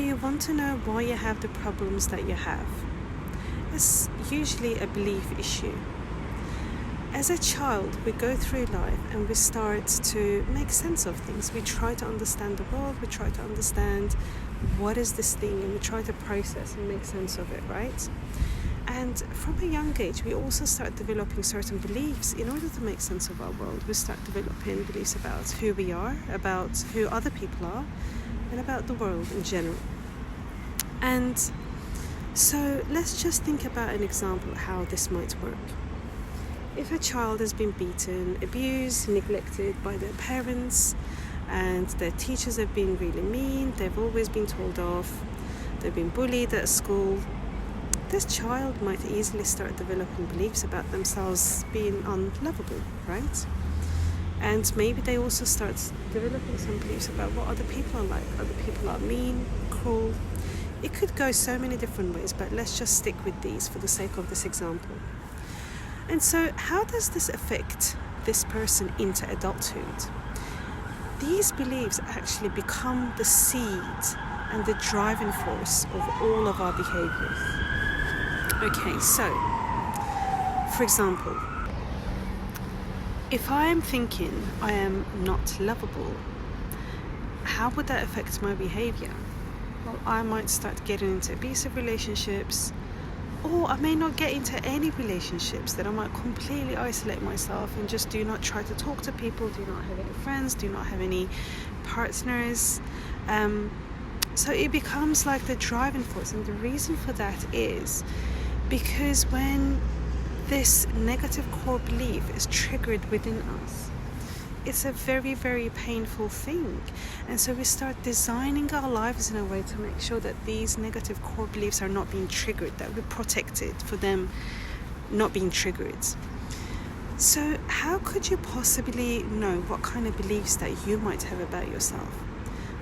do you want to know why you have the problems that you have? It's usually a belief issue. As a child, we go through life and we start to make sense of things. We try to understand the world, we try to understand what is this thing, and we try to process and make sense of it, right? And from a young age, we also start developing certain beliefs in order to make sense of our world. We start developing beliefs about who we are, about who other people are, and about the world in general. And so let's just think about an example of how this might work. If a child has been beaten, abused, neglected by their parents, and their teachers have been really mean, they've always been told off, they've been bullied at school, this child might easily start developing beliefs about themselves being unlovable, right? And maybe they also start developing some beliefs about what other people are like. Other people are mean, cruel. It could go so many different ways, but let's just stick with these for the sake of this example. And so how does this affect this person into adulthood? These beliefs actually become the seed and the driving force of all of our behaviors. Okay, so, for example, if I am thinking I am not lovable, how would that affect my behavior? Well, I might start getting into abusive relationships, or I may not get into any relationships, that I might completely isolate myself and just do not try to talk to people, do not have any friends, do not have any partners. So it becomes like the driving force, and the reason for that is because when this negative core belief is triggered within us, it's a very, very painful thing. And so we start designing our lives in a way to make sure that these negative core beliefs are not being triggered, that we're protected for them not being triggered. So how could you possibly know what kind of beliefs that you might have about yourself?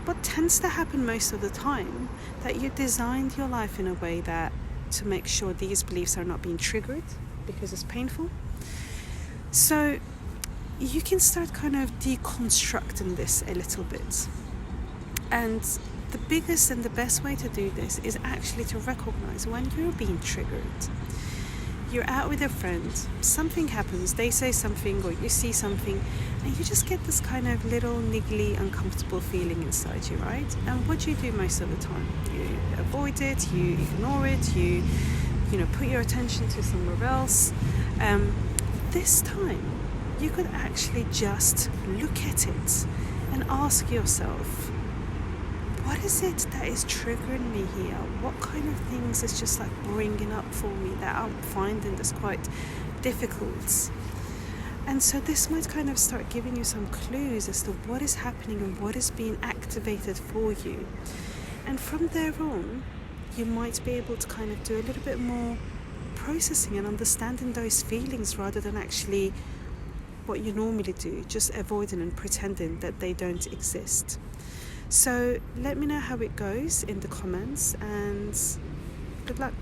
What tends to happen most of the time, that you designed your life in a way that to make sure these beliefs are not being triggered because it's painful. So you can start kind of deconstructing this a little bit. And the biggest and the best way to do this is actually to recognize when you're being triggered. You're out with a friend, something happens, they say something or you see something, and you just get this kind of little niggly, uncomfortable feeling inside you, right? And what do you do most of the time? You avoid it, you ignore it, you put your attention to somewhere else. This time, you could actually just look at it and ask yourself, what is it that is triggering me here? What kind of things is just like bringing up for me that I'm finding this quite difficult? And so this might kind of start giving you some clues as to what is happening and what is being activated for you. And from there on, you might be able to kind of do a little bit more processing and understanding those feelings rather than actually what you normally do, just avoiding and pretending that they don't exist. So let me know how it goes in the comments, and good luck.